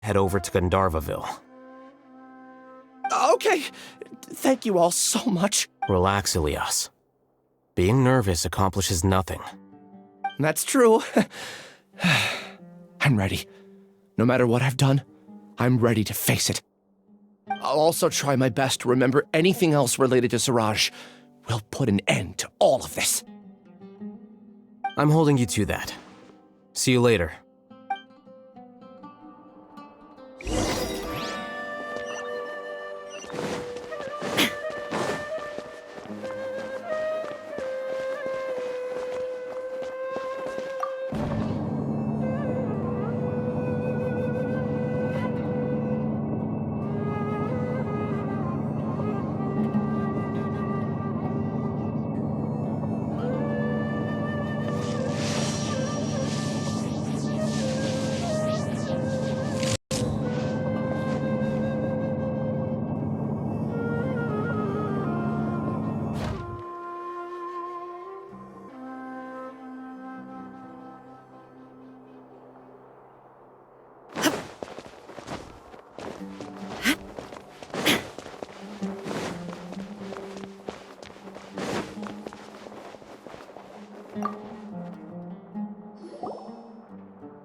head over to Gandharvaville. Okay. Thank you all so much. Relax, Ilias. Being nervous accomplishes nothing. That's true. I'm ready. No matter what I've done, I'm ready to face it. I'll also try my best to remember anything else related to Suraj. We'll put an end to all of this. I'm holding you to that. See you later.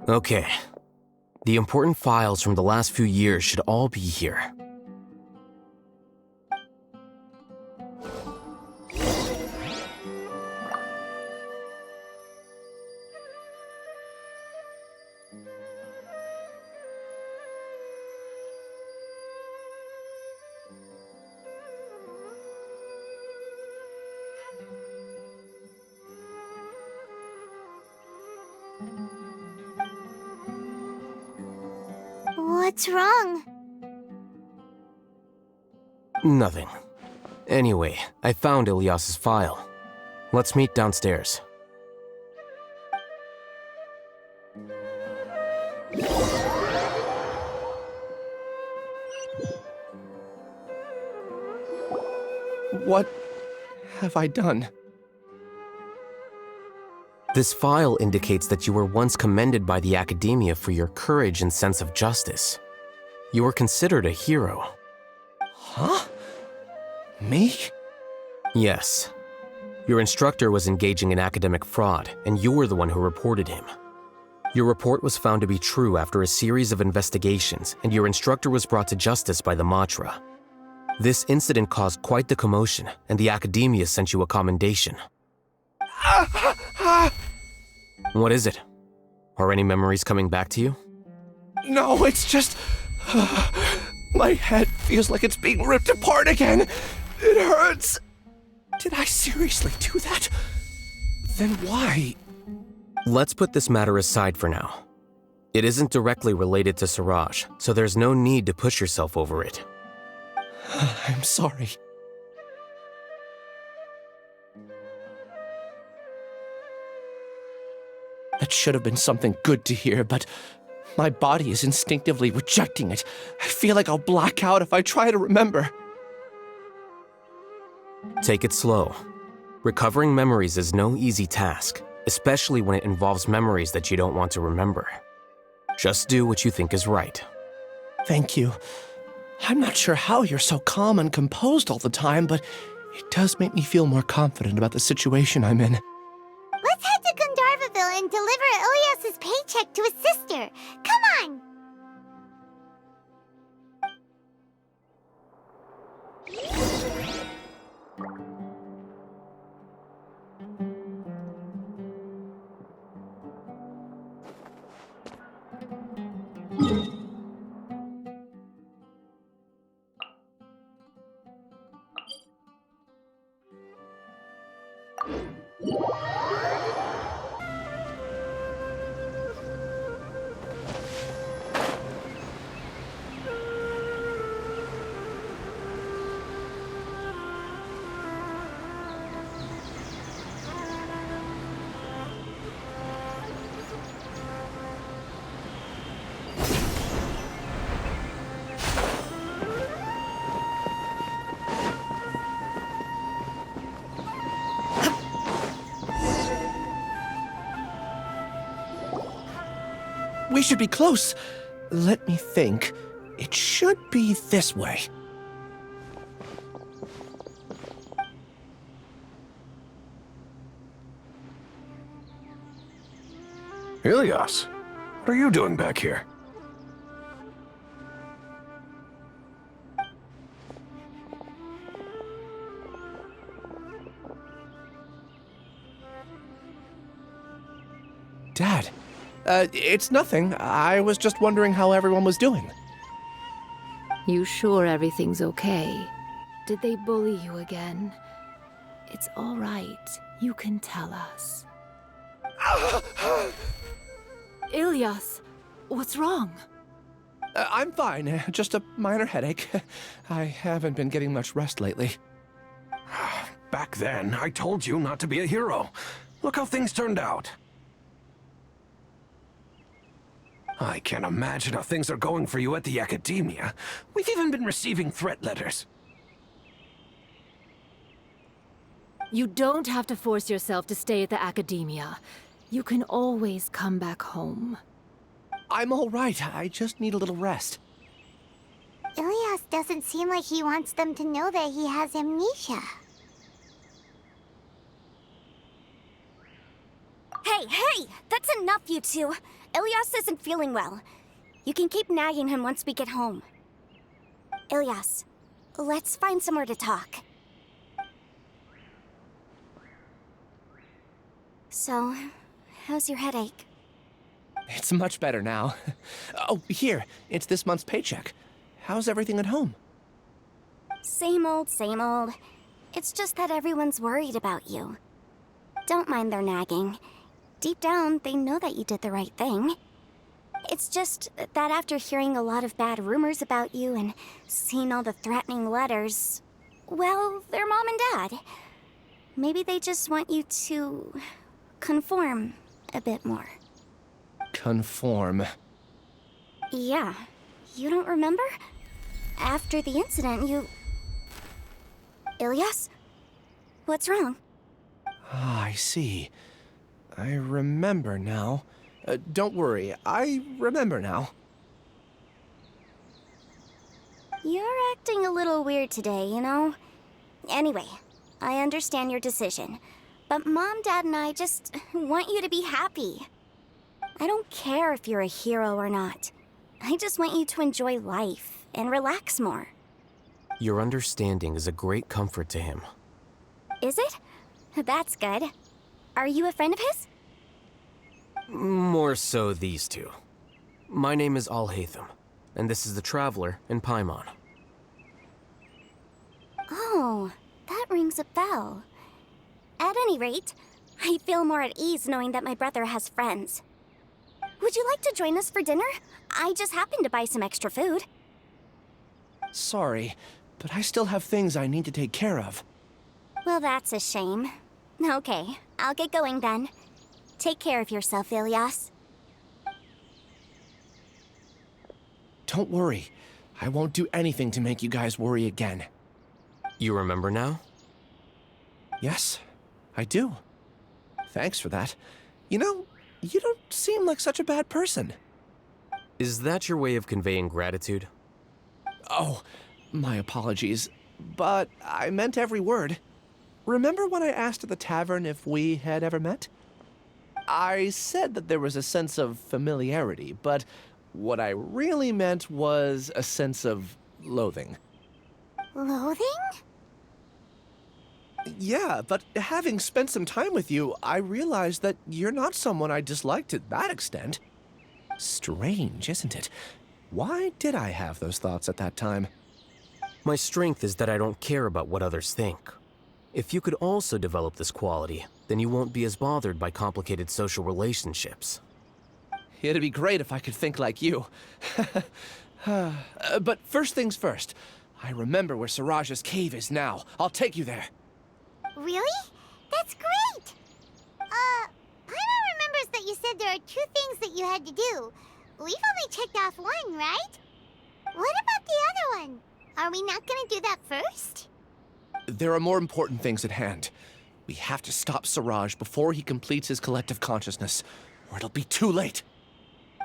Okay. The important files from the last few years should all be here. What's wrong? Nothing. Anyway, I found Ilias's file. Let's meet downstairs. What have I done? This file indicates that you were once commended by the Academia for your courage and sense of justice. You were considered a hero. Huh? Me? Yes. Your instructor was engaging in academic fraud, and you were the one who reported him. Your report was found to be true after a series of investigations, and your instructor was brought to justice by the Matra. This incident caused quite the commotion, and the Academia sent you a commendation. What is it? Are any memories coming back to you? No, it's just... my head feels like it's being ripped apart again. It hurts. Did I seriously do that? Then why? Let's put this matter aside for now. It isn't directly related to Suraj, so there's no need to push yourself over it. I'm sorry. That should have been something good to hear, but my body is instinctively rejecting it. I feel like I'll black out if I try to remember. Take it slow. Recovering memories is no easy task, especially when it involves memories that you don't want to remember. Just do what you think is right. Thank you. I'm not sure how you're so calm and composed all the time, but it does make me feel more confident about the situation I'm in. Let's head to Gandharvaville and deliver Ilias's paycheck to his sister. Come on! We should be close. Let me think. It should be this way. Ilias, what are you doing back here? Dad, it's nothing. I was just wondering how everyone was doing. You sure everything's okay? Did they bully you again? It's all right. You can tell us. Ilias, what's wrong? I'm fine. Just a minor headache. I haven't been getting much rest lately. Back then, I told you not to be a hero. Look how things turned out. I can't imagine how things are going for you at the Academia. We've even been receiving threat letters. You don't have to force yourself to stay at the Academia. You can always come back home. I'm all right. I just need a little rest. Ilias doesn't seem like he wants them to know that he has amnesia. Hey! That's enough, you two! Ilias isn't feeling well. You can keep nagging him once we get home. Ilias, let's find somewhere to talk. So, how's your headache? It's much better now. Oh, here. It's this month's paycheck. How's everything at home? Same old, same old. It's just that everyone's worried about you. Don't mind their nagging. Deep down, they know that you did the right thing. It's just that after hearing a lot of bad rumors about you and seeing all the threatening letters, well, they're mom and dad. Maybe they just want you to conform a bit more. Conform. Yeah. You don't remember? After the incident, you... Ilias? What's wrong? Ah, I see. I remember now. Don't worry, I remember now. You're acting a little weird today, you know? Anyway, I understand your decision. But Mom, Dad, and I just want you to be happy. I don't care if you're a hero or not. I just want you to enjoy life and relax more. Your understanding is a great comfort to him. Is it? That's good. Are you a friend of his? More so these two. My name is Alhaitham, and this is the Traveler in Paimon. Oh, that rings a bell. At any rate, I feel more at ease knowing that my brother has friends. Would you like to join us for dinner? I just happened to buy some extra food. Sorry, but I still have things I need to take care of. Well, that's a shame. Okay, I'll get going then. Take care of yourself, Ilias. Don't worry. I won't do anything to make you guys worry again. You remember now? Yes, I do. Thanks for that. You know, you don't seem like such a bad person. Is that your way of conveying gratitude? Oh, my apologies. But I meant every word. Remember when I asked at the tavern if we had ever met? I said that there was a sense of familiarity, but what I really meant was a sense of loathing. Loathing? Yeah, but having spent some time with you, I realized that you're not someone I dislike to that extent. Strange, isn't it? Why did I have those thoughts at that time? My strength is that I don't care about what others think. If you could also develop this quality, then you won't be as bothered by complicated social relationships. It'd be great if I could think like you. But first things first. I remember where Siraj's cave is now. I'll take you there. Really? That's great! Paimon remembers that you said there are 2 things that you had to do. We've only checked off 1, right? What about the other one? Are we not gonna do that first? There are more important things at hand. We have to stop Siraj before he completes his collective consciousness, or it'll be too late.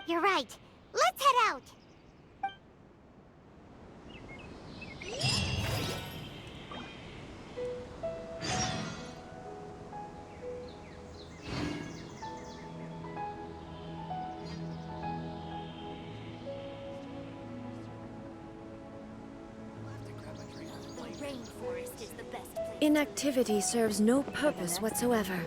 You're right. Let's head out. Inactivity serves no purpose whatsoever.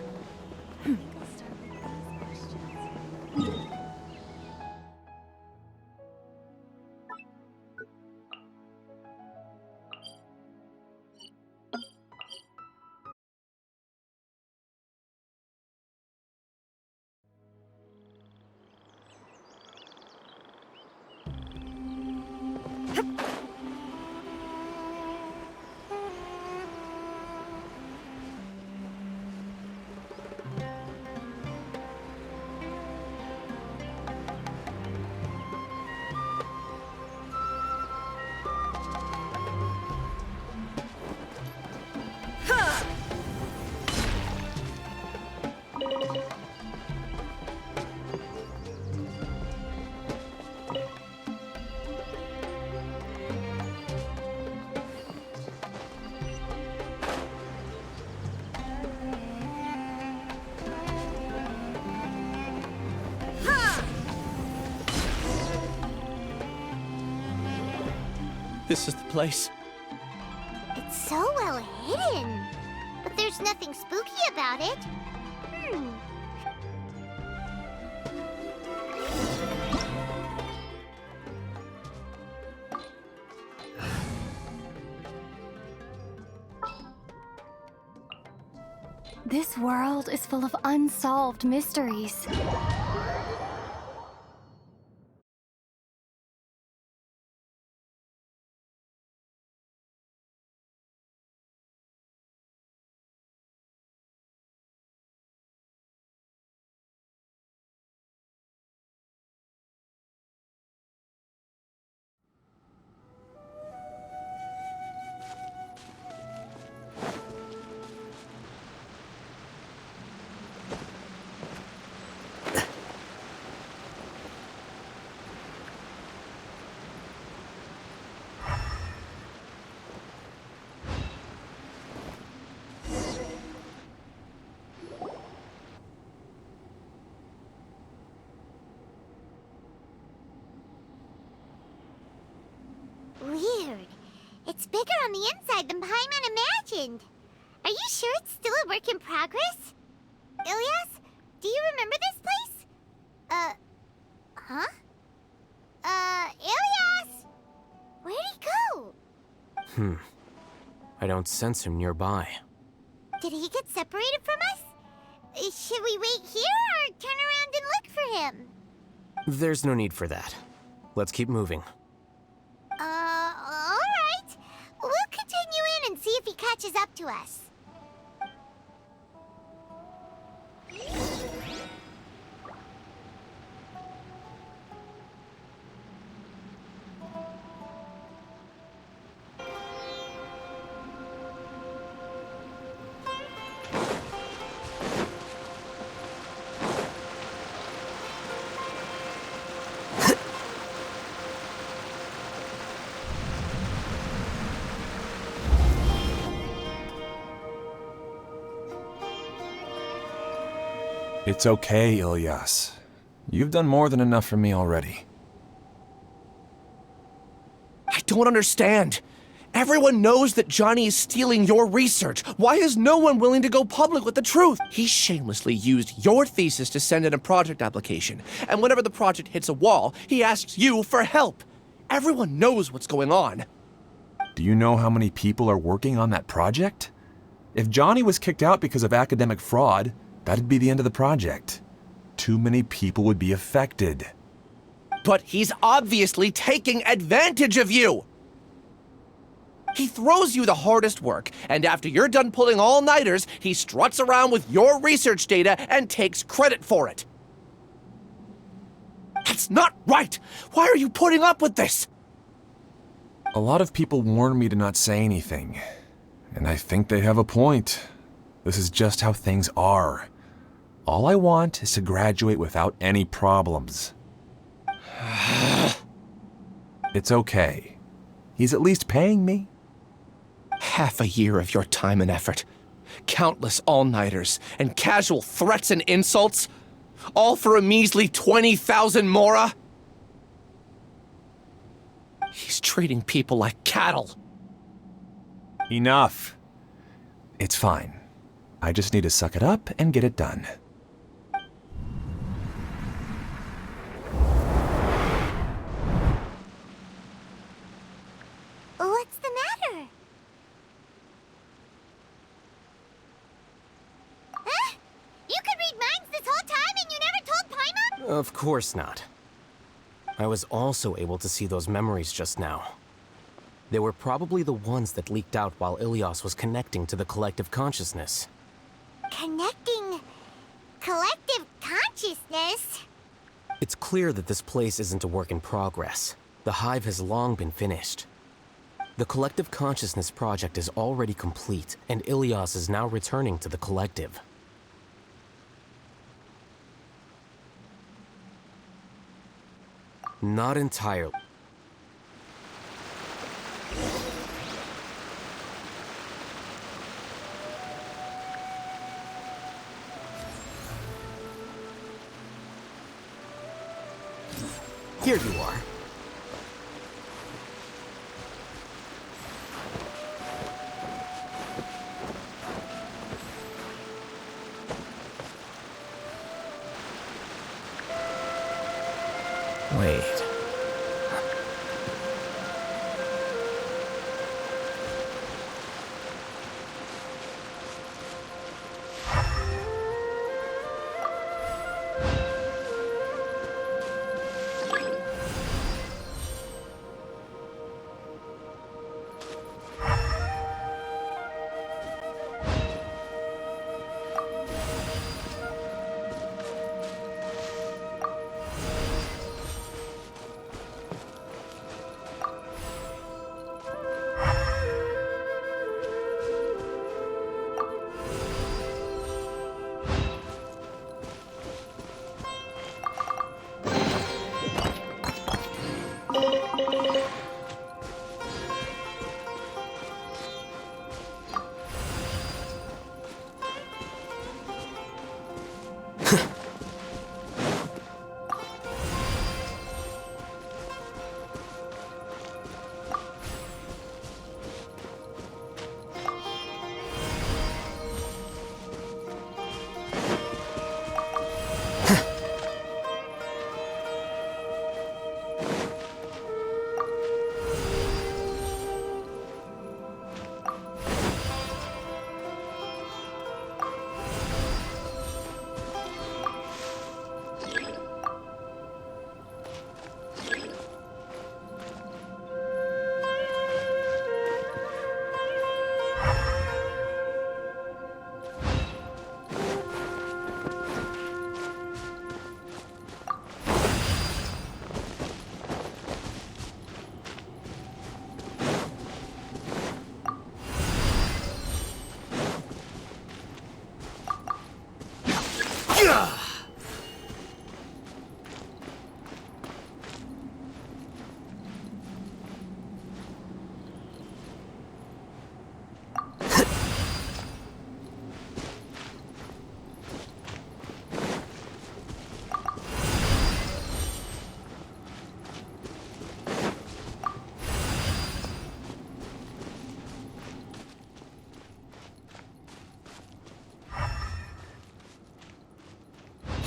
This is the place. It's so well hidden. But there's nothing spooky about it. This world is full of unsolved mysteries. Weird. It's bigger on the inside than Paimon imagined. Are you sure it's still a work in progress? Ilyas, do you remember this place? Huh? Ilyas! Where'd he go? I don't sense him nearby. Did he get separated from us? Should we wait here or turn around and look for him? There's no need for that. Let's keep moving. Alright. We'll continue in and see if he catches up to us. It's okay, Ilyas. You've done more than enough for me already. I don't understand. Everyone knows that Johnny is stealing your research. Why is no one willing to go public with the truth? He shamelessly used your thesis to send in a project application. And whenever the project hits a wall, he asks you for help. Everyone knows what's going on. Do you know how many people are working on that project? If Johnny was kicked out because of academic fraud, that'd be the end of the project. Too many people would be affected. But he's obviously taking advantage of you! He throws you the hardest work, and after you're done pulling all-nighters, he struts around with your research data and takes credit for it. That's not right! Why are you putting up with this? A lot of people warn me to not say anything, and I think they have a point. This is just how things are. All I want is to graduate without any problems. It's okay. He's at least paying me. Half a year of your time and effort. Countless all-nighters and casual threats and insults. All for a measly 20,000 mora? He's treating people like cattle. Enough. It's fine. I just need to suck it up and get it done. What's the matter? Huh? You could read minds this whole time and you never told Paimon? Of course not. I was also able to see those memories just now. They were probably the ones that leaked out while Ilias was connecting to the collective consciousness. Connecting collective consciousness? It's clear that this place isn't a work in progress. The hive has long been finished. The collective consciousness project is already complete, and Ilias is now returning to the collective. Not entirely. Here you are. Wait.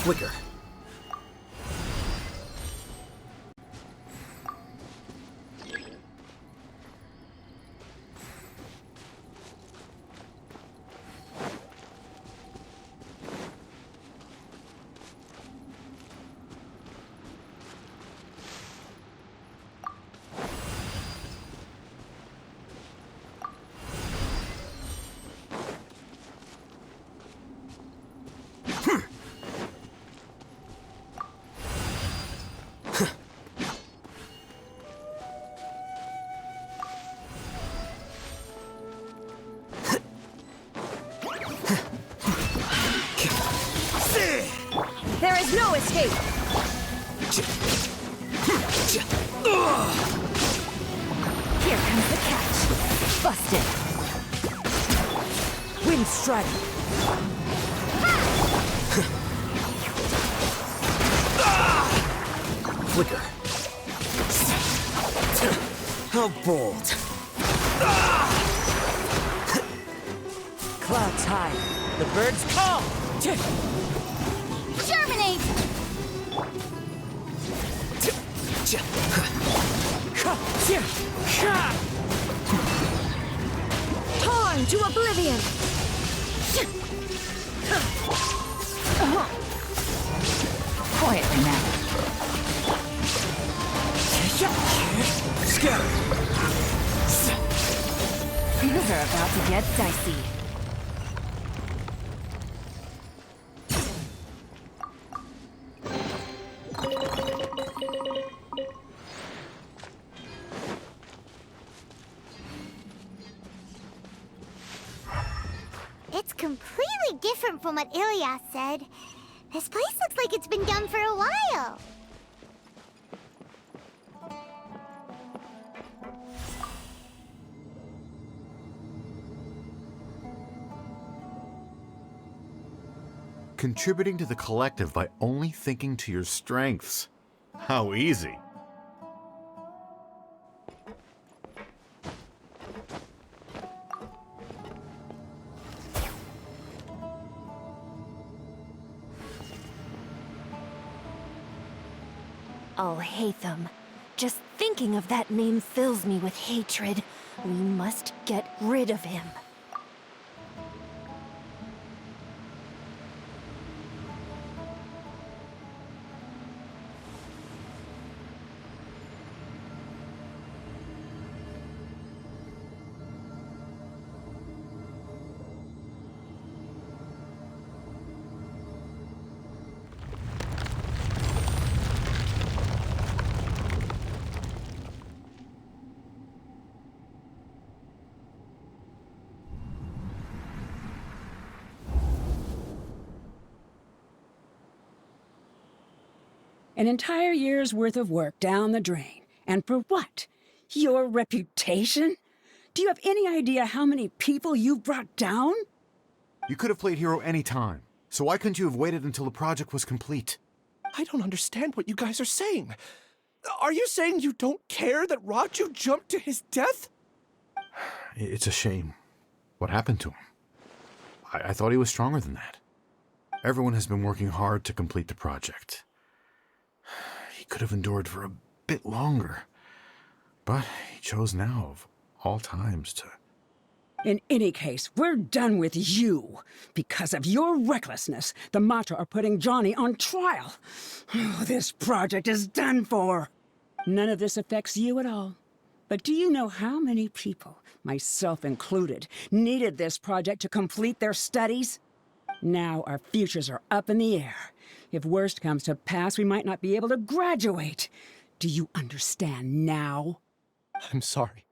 Flicker. There is no escape! stick. Wind strike. Flicker. How bold. Clouds high. The birds call. Germinate! Torn to oblivion. Quietly now. Scatter. Things are about to get dicey. It's completely different from what Ilias said. This place looks like it's been done for a while. Contributing to the collective by only thinking to your strengths. How easy. Alhaitham. Just thinking of that name fills me with hatred. We must get rid of him. An entire year's worth of work down the drain. And for what? Your reputation? Do you have any idea how many people you brought down? You could have played hero any time, so why couldn't you have waited until the project was complete? I don't understand what you guys are saying. Are you saying you don't care that Raju jumped to his death? It's a shame. What happened to him? I thought he was stronger than that. Everyone has been working hard to complete the project. He could have endured for a bit longer, but he chose now of all times to... In any case, we're done with you. Because of your recklessness, the Matra are putting Johnny on trial. This project is done for. None of this affects you at all. But do you know how many people, myself included, needed this project to complete their studies? Now our futures are up in the air. If worst comes to pass, we might not be able to graduate. Do you understand now? I'm sorry.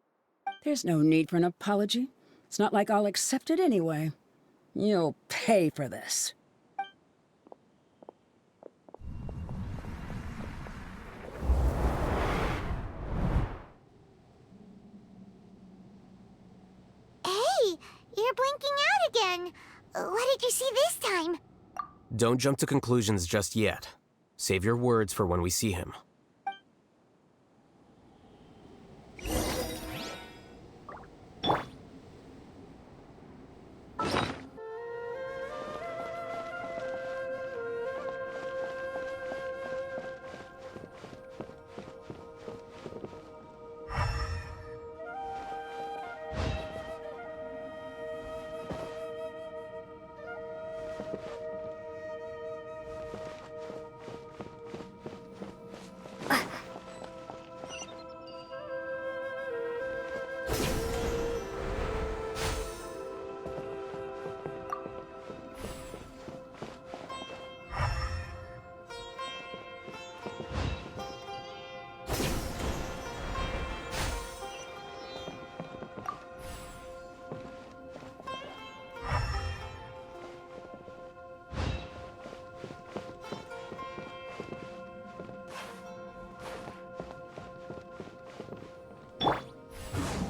There's no need for an apology. It's not like I'll accept it anyway. You'll pay for this. Hey, you're blinking out again. What did you see this time? Don't jump to conclusions just yet. Save your words for when we see him.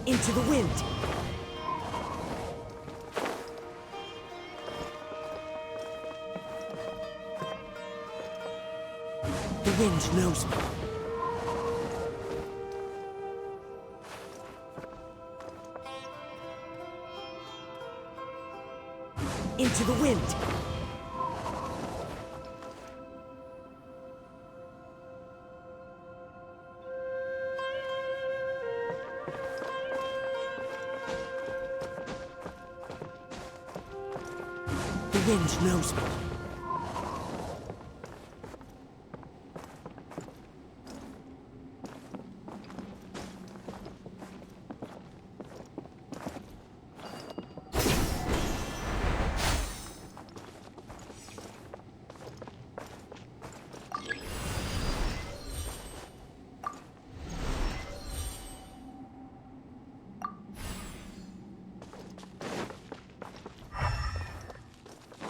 Into the wind. wind knows me. Into the wind. The wind knows me.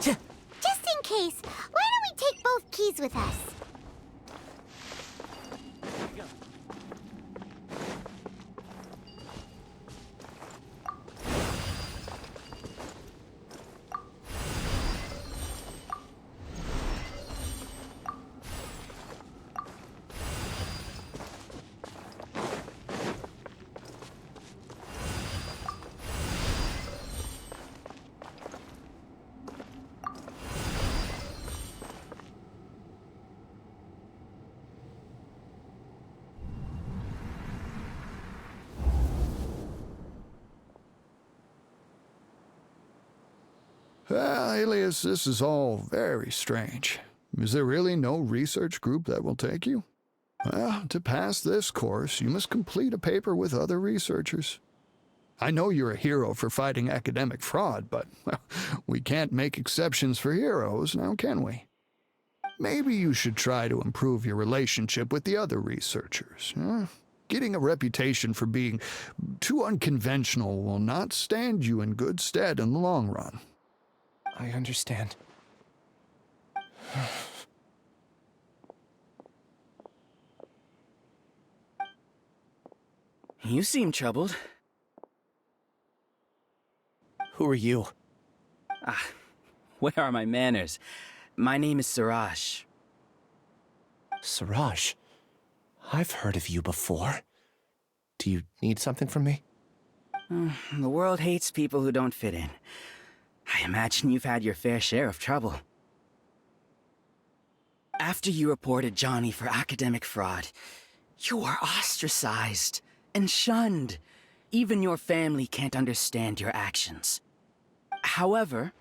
Just in case, why don't we take both keys with us? Alias, this is all very strange. Is there really no research group that will take you? Well, to pass this course, you must complete a paper with other researchers. I know you're a hero for fighting academic fraud, but well, we can't make exceptions for heroes, now can we? Maybe you should try to improve your relationship with the other researchers. Getting a reputation for being too unconventional will not stand you in good stead in the long run. I understand. You seem troubled. Who are you? Where are my manners? My name is Siraj. Siraj? I've heard of you before. Do you need something from me? The world hates people who don't fit in. I imagine you've had your fair share of trouble. After you reported Johnny for academic fraud, you were ostracized and shunned. Even your family can't understand your actions. However,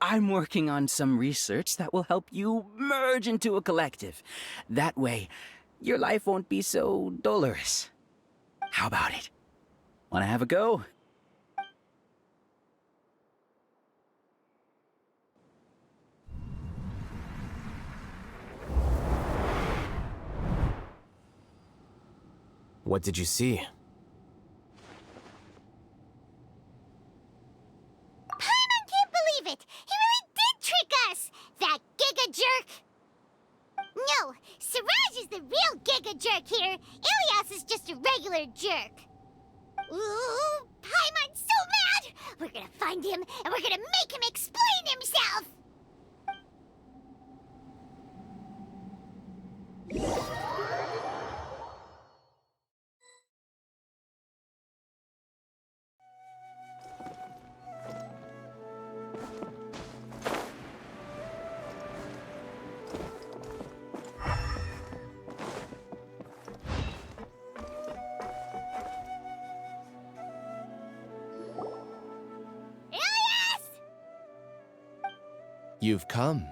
I'm working on some research that will help you merge into a collective. That way, your life won't be so dolorous. How about it? Wanna have a go? What did you see? Paimon can't believe it! He really did trick us! That giga jerk! No, Siraj is the real giga jerk here. Ilias is just a regular jerk. Ooh, Paimon's so mad! We're gonna find him and we're gonna make him explain himself! You've come.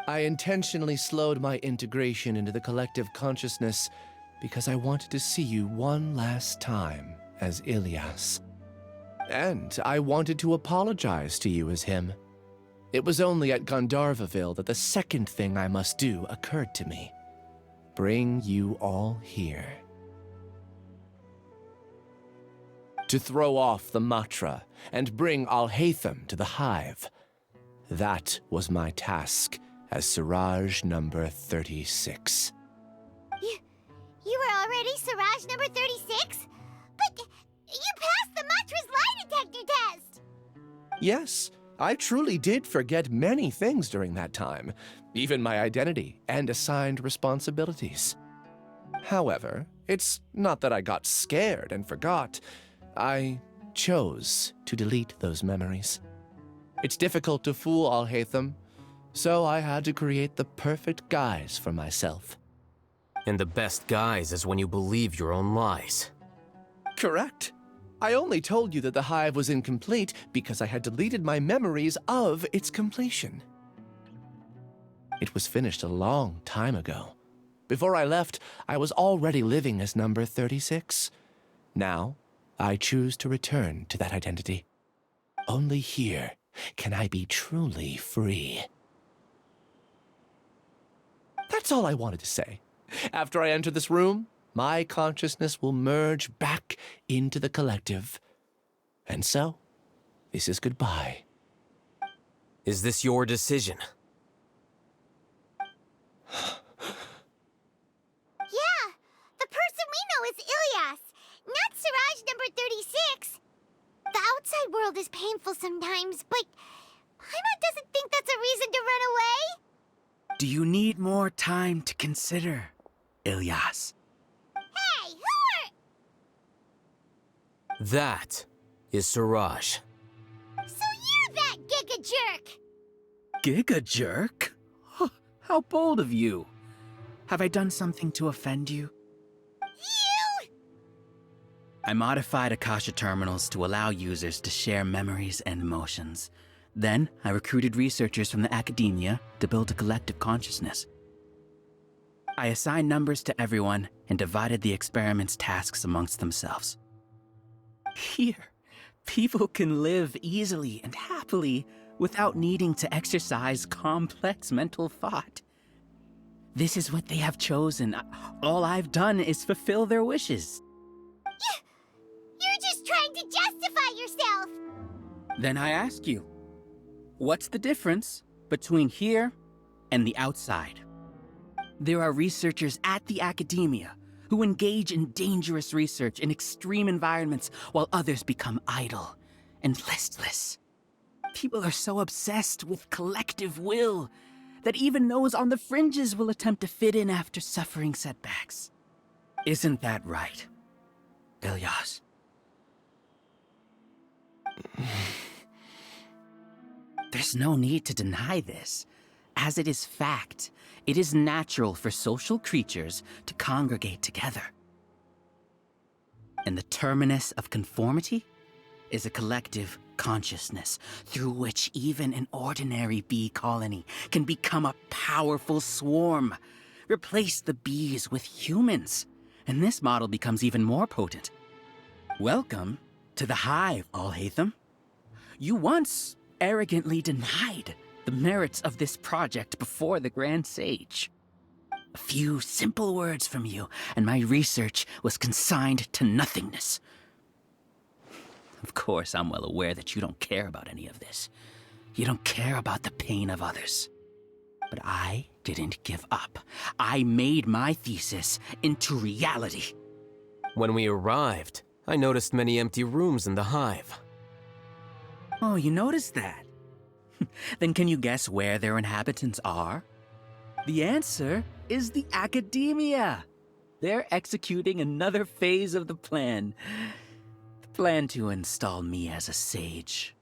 I intentionally slowed my integration into the collective consciousness because I wanted to see you one last time as Ilias. And I wanted to apologize to you as him. It was only at Gandharvaville that the second thing I must do occurred to me. Bring you all here. To throw off the Matra and bring Alhaitham to the hive. That was my task as Siraj number 36. You were already Siraj number 36? But you passed the Matra's lie detector test! Yes, I truly did forget many things during that time. even my identity and assigned responsibilities. However, it's not that I got scared and forgot. I chose to delete those memories. It's difficult to fool Alhaitham, so I had to create the perfect guise for myself. And the best guise is when you believe your own lies. Correct. I only told you that the hive was incomplete because I had deleted my memories of its completion. It was finished a long time ago. Before I left, I was already living as number 36. Now, I choose to return to that identity. Only here can I be truly free. That's all I wanted to say. After I enter this room, my consciousness will merge back into the collective. And so, this is goodbye. Is this your decision? Yeah, the person we know is Ilyas, not Siraj number 36. The outside world is painful sometimes, but Paimon doesn't think that's a reason to run away. Do you need more time to consider, Ilyas? Hey, who are... That is Siraj. So you're that Giga Jerk! Giga Jerk? Huh, how bold of you. Have I done something to offend you? You! I modified Akasha terminals to allow users to share memories and emotions. Then, I recruited researchers from the academia to build a collective consciousness. I assigned numbers to everyone and divided the experiment's tasks amongst themselves. Here, people can live easily and happily without needing to exercise complex mental thought. This is what they have chosen. All I've done is fulfill their wishes. You're just trying to justify yourself! Then I ask you, what's the difference between here and the outside? There are researchers at the academia who engage in dangerous research in extreme environments while others become idle and listless. People are so obsessed with collective will that even those on the fringes will attempt to fit in after suffering setbacks. Isn't that right, Ilyas? There's no need to deny this. As it is fact, it is natural for social creatures to congregate together. And the terminus of conformity is a collective consciousness through which even an ordinary bee colony can become a powerful swarm. Replace the bees with humans, and this model becomes even more potent. Welcome to the hive, Alhaitham. You once arrogantly denied the merits of this project before the Grand Sage. A few simple words from you, and my research was consigned to nothingness. Of course, I'm well aware that you don't care about any of this. You don't care about the pain of others. But I didn't give up. I made my thesis into reality. When we arrived, I noticed many empty rooms in the hive. Oh, you noticed that? Then can you guess where their inhabitants are? The answer is the academia. They're executing another phase of the plan. The plan to install me as a sage.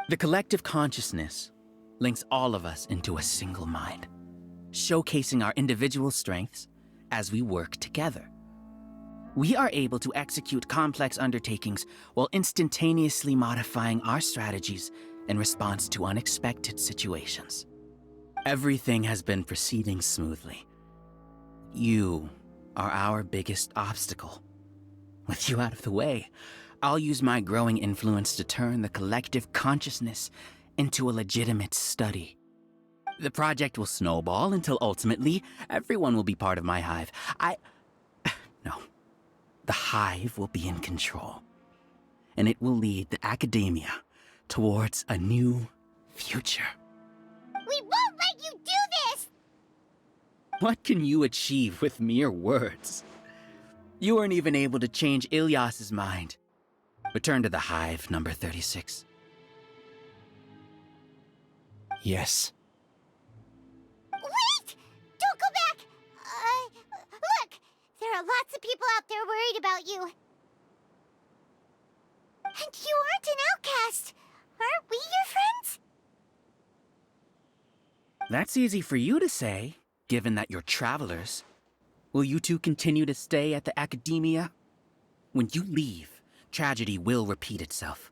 The collective consciousness links all of us into a single mind, showcasing our individual strengths as we work together. We are able to execute complex undertakings while instantaneously modifying our strategies in response to unexpected situations. Everything has been proceeding smoothly. You are our biggest obstacle. With you out of the way, I'll use my growing influence to turn the collective consciousness into a legitimate study. The project will snowball until ultimately everyone will be part of my hive. No. The hive will be in control, and it will lead the academia towards a new future. We won't let you do this! What can you achieve with mere words? You weren't even able to change Ilyas's mind. Return to the hive, number 36. Yes. There are lots of people out there worried about you. And you aren't an outcast. Aren't we your friends? That's easy for you to say, given that you're travelers. Will you two continue to stay at the academia? When you leave, tragedy will repeat itself.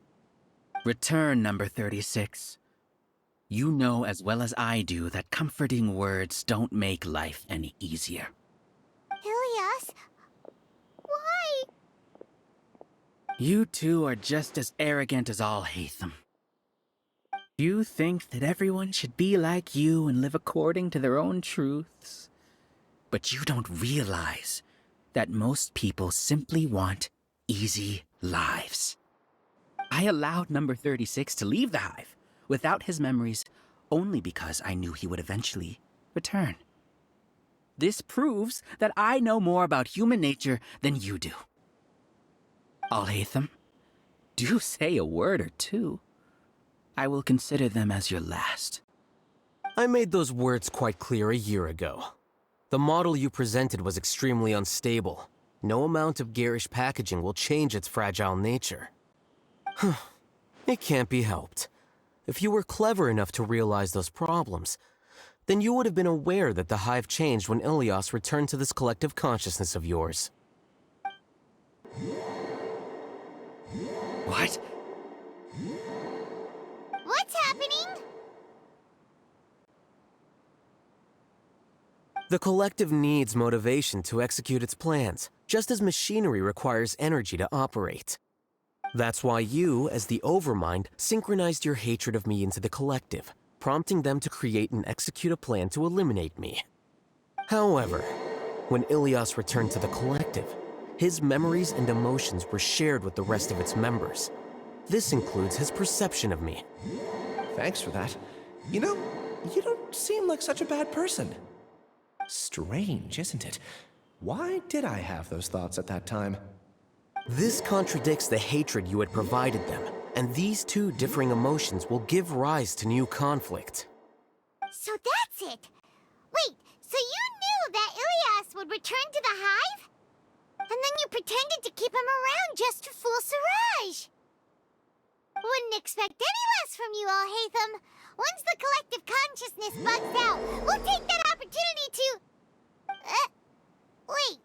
Return, number 36. You know as well as I do that comforting words don't make life any easier. Ilias? Why? You two are just as arrogant as Alhaitham. You think that everyone should be like you and live according to their own truths. But you don't realize that most people simply want easy lives. I allowed number 36 to leave the hive without his memories only because I knew he would eventually return. This proves that I know more about human nature than you do. Alhaitham, do say a word or two. I will consider them as your last. I made those words quite clear a year ago. The model you presented was extremely unstable. No amount of garish packaging will change its fragile nature. It can't be helped. If you were clever enough to realize those problems, then you would have been aware that the hive changed when Ilias returned to this collective consciousness of yours. What? What's happening? The collective needs motivation to execute its plans, just as machinery requires energy to operate. That's why you, as the Overmind, synchronized your hatred of me into the collective, prompting them to create and execute a plan to eliminate me. However, when Ilias returned to the collective, his memories and emotions were shared with the rest of its members. This includes his perception of me. Thanks for that. You know, you don't seem like such a bad person. Strange, isn't it? Why did I have those thoughts at that time? This contradicts the hatred you had provided them, and these two differing emotions will give rise to new conflict. So that's it. Wait, so you knew that Ilias would return to the hive? And then you pretended to keep him around just to fool Siraj. Wouldn't expect any less from you, Alhaitham. Once the collective consciousness bugs out, we'll take that opportunity to... wait.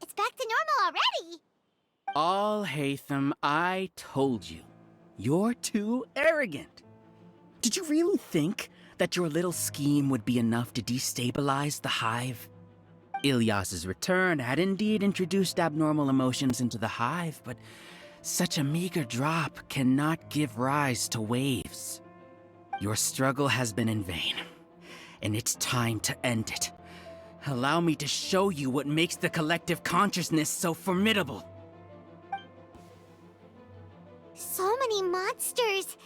It's back to normal already. Alhaitham, I told you. You're too arrogant. Did you really think that your little scheme would be enough to destabilize the hive? Ilias's return had indeed introduced abnormal emotions into the hive, but such a meager drop cannot give rise to waves. Your struggle has been in vain, and it's time to end it. Allow me to show you what makes the collective consciousness so formidable. So many monsters.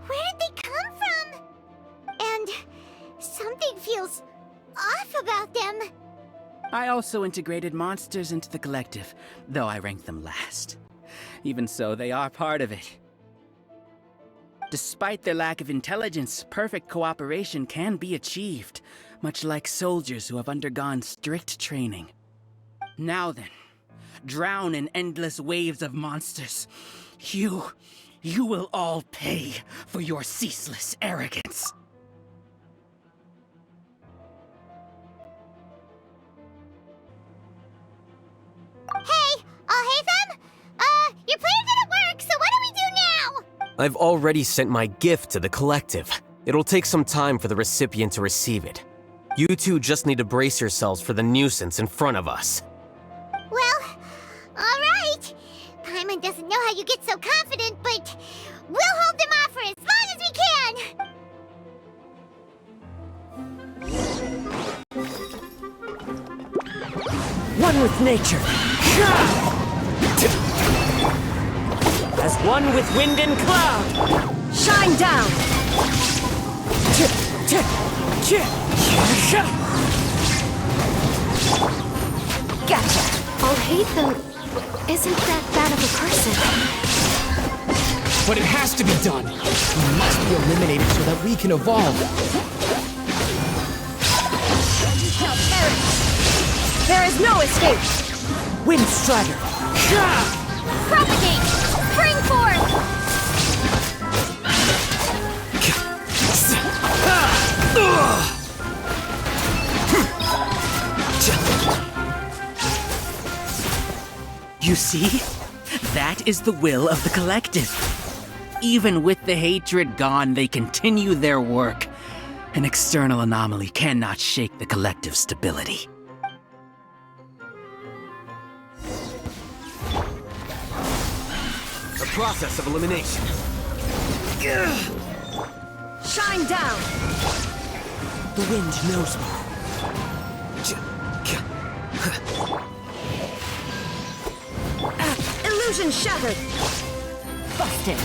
Where did they come from? And something feels off about them. I also integrated monsters into the collective, though I ranked them last. Even so, they are part of it. Despite their lack of intelligence, perfect cooperation can be achieved, much like soldiers who have undergone strict training. Now then, drown in endless waves of monsters. You will all pay for your ceaseless arrogance. Hey, Alhaitham? Your plan didn't work, so what do we do now? I've already sent my gift to the collective. It'll take some time for the recipient to receive it. You two just need to brace yourselves for the nuisance in front of us. Well, alright. Paimon doesn't know how you get so confident, but we'll hold them off for as long as we can! One with nature. As one with wind and cloud. Shine down. Gotcha. Alhaitham isn't that bad of a person. But it has to be done. We must be eliminated so that we can evolve. There is no escape! Wind Strider! Propagate! Spring forth! You see? That is the will of the collective. Even with the hatred gone, they continue their work. An external anomaly cannot shake the collective's stability. The process of elimination. Shine down! The wind knows me. Illusion shattered! Busted!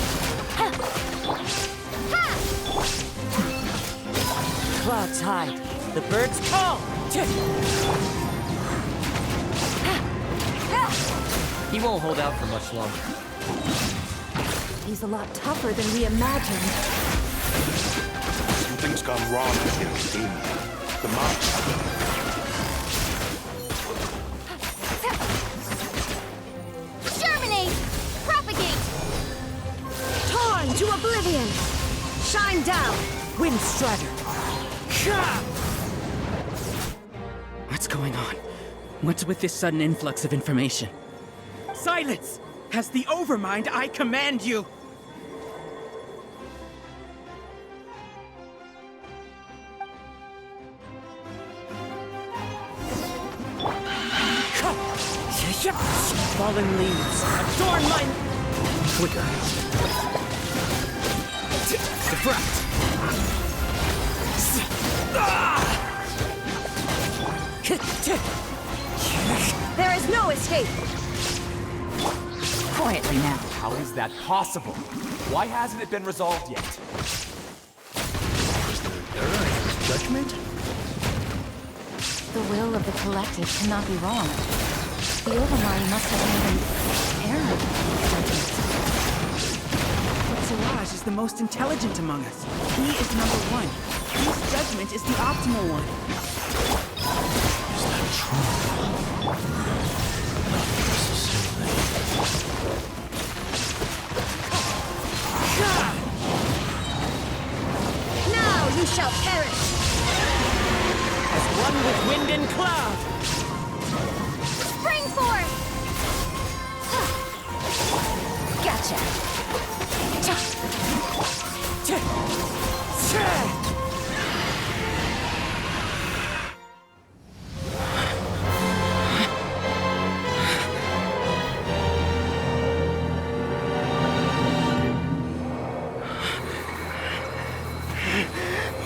Clouds hide. The birds call! He won't hold out for much longer. He's a lot tougher than we imagined. Something's gone wrong with the academia. The monster. Germinate! Propagate! Torn to oblivion! Shine down! Wind Strider! What's going on? What's with this sudden influx of information? Silence! As the Overmind, I command you! Fallen leaves. Adorn my... Flicker. Defract. There is no escape! Quietly now. How is that possible? Why hasn't it been resolved yet? Was there error in his judgment? The will of the collective cannot be wrong. The Overmind must have made an error. But Siraj is the most intelligent among us. He is #1. His judgment is the optimal one. Is that true? Not necessarily. Now you shall perish! As one with wind and cloud! Spring forth! Gotcha!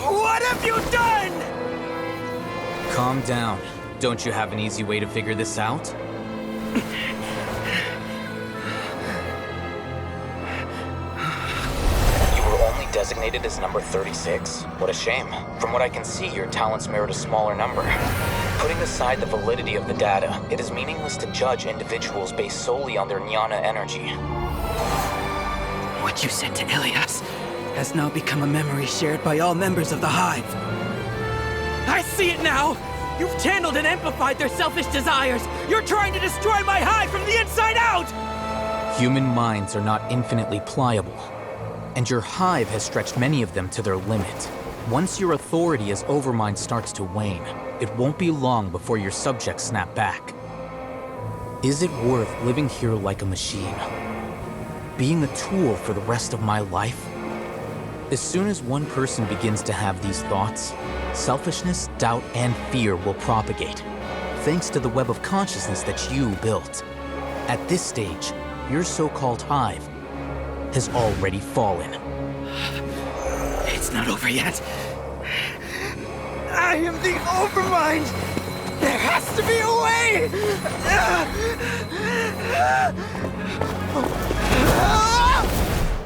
What have you done? Calm down. Don't you have an easy way to figure this out? You were only designated as number 36? What a shame. From what I can see, your talents merit a smaller number. Putting aside the validity of the data, it is meaningless to judge individuals based solely on their jnana energy. What you said to Ilias has now become a memory shared by all members of the Hive. I see it now! You've channeled and amplified their selfish desires! You're trying to destroy my hive from the inside out! Human minds are not infinitely pliable, and your hive has stretched many of them to their limit. Once your authority as Overmind starts to wane, it won't be long before your subjects snap back. Is it worth living here like a machine? Being a tool for the rest of my life? As soon as one person begins to have these thoughts, selfishness, doubt, and fear will propagate, thanks to the web of consciousness that you built. At this stage, your so-called hive has already fallen. It's not over yet. I am the Overmind! There has to be a way!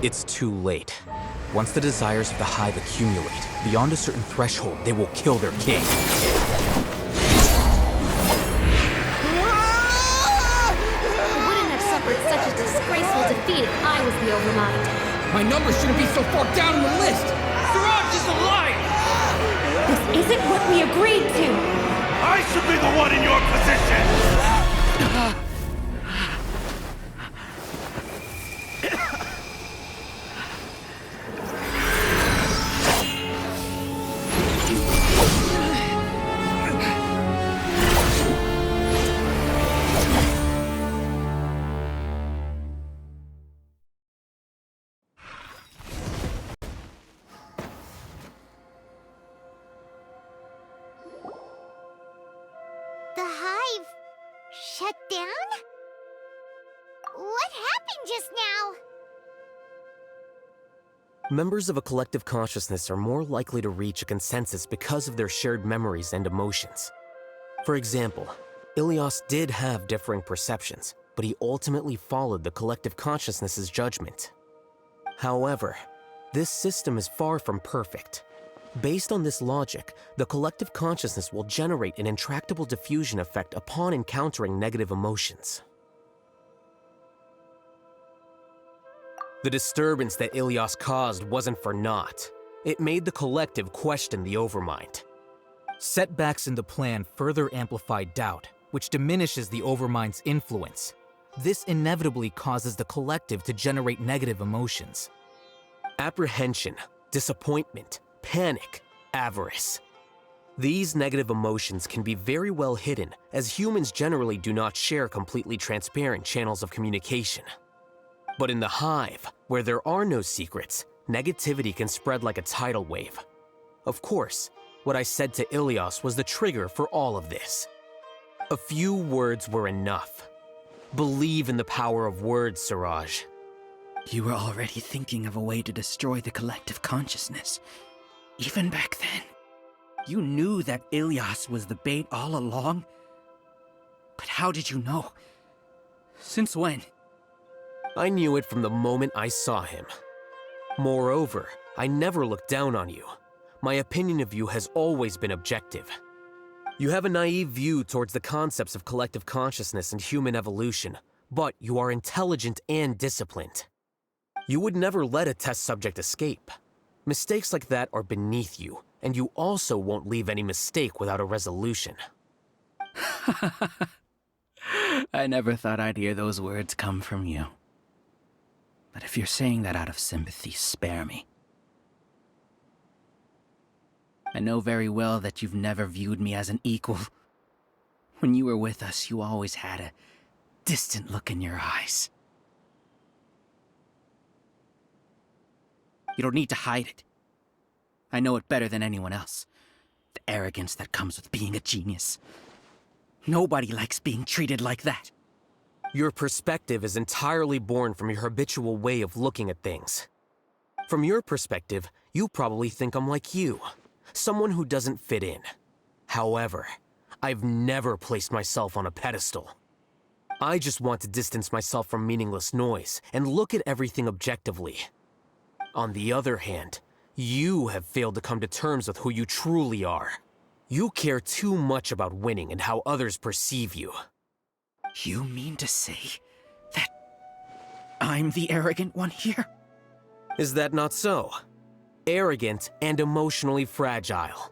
It's too late. Once the desires of the hive accumulate, beyond a certain threshold, they will kill their king. I wouldn't have suffered such a disgraceful defeat if I was the Overmind. My number shouldn't be so far down in the list! Siraj is a liar! This isn't what we agreed to! I should be the one in your position! What happened just now? Members of a collective consciousness are more likely to reach a consensus because of their shared memories and emotions. For example, Ilias did have differing perceptions, but he ultimately followed the collective consciousness's judgment. However, this system is far from perfect. Based on this logic, the collective consciousness will generate an intractable diffusion effect upon encountering negative emotions. The disturbance that Ilias caused wasn't for naught. It made the collective question the Overmind. Setbacks in the plan further amplify doubt, which diminishes the Overmind's influence. This inevitably causes the collective to generate negative emotions. Apprehension, disappointment, panic, avarice. These negative emotions can be very well hidden, as humans generally do not share completely transparent channels of communication. But in the hive, where there are no secrets, negativity can spread like a tidal wave. Of course, what I said to Ilias was the trigger for all of this. A few words were enough. Believe in the power of words, Siraj. You were already thinking of a way to destroy the collective consciousness. Even back then. You knew that Ilias was the bait all along. But how did you know? Since when? I knew it from the moment I saw him. Moreover, I never looked down on you. My opinion of you has always been objective. You have a naive view towards the concepts of collective consciousness and human evolution, but you are intelligent and disciplined. You would never let a test subject escape. Mistakes like that are beneath you, and you also won't leave any mistake without a resolution. I never thought I'd hear those words come from you. But if you're saying that out of sympathy, spare me. I know very well that you've never viewed me as an equal. When you were with us, you always had a distant look in your eyes. You don't need to hide it. I know it better than anyone else. The arrogance that comes with being a genius. Nobody likes being treated like that. Your perspective is entirely born from your habitual way of looking at things. From your perspective, you probably think I'm like you, someone who doesn't fit in. However, I've never placed myself on a pedestal. I just want to distance myself from meaningless noise and look at everything objectively. On the other hand, you have failed to come to terms with who you truly are. You care too much about winning and how others perceive you. You mean to say that I'm the arrogant one here? Is that not so? Arrogant and emotionally fragile.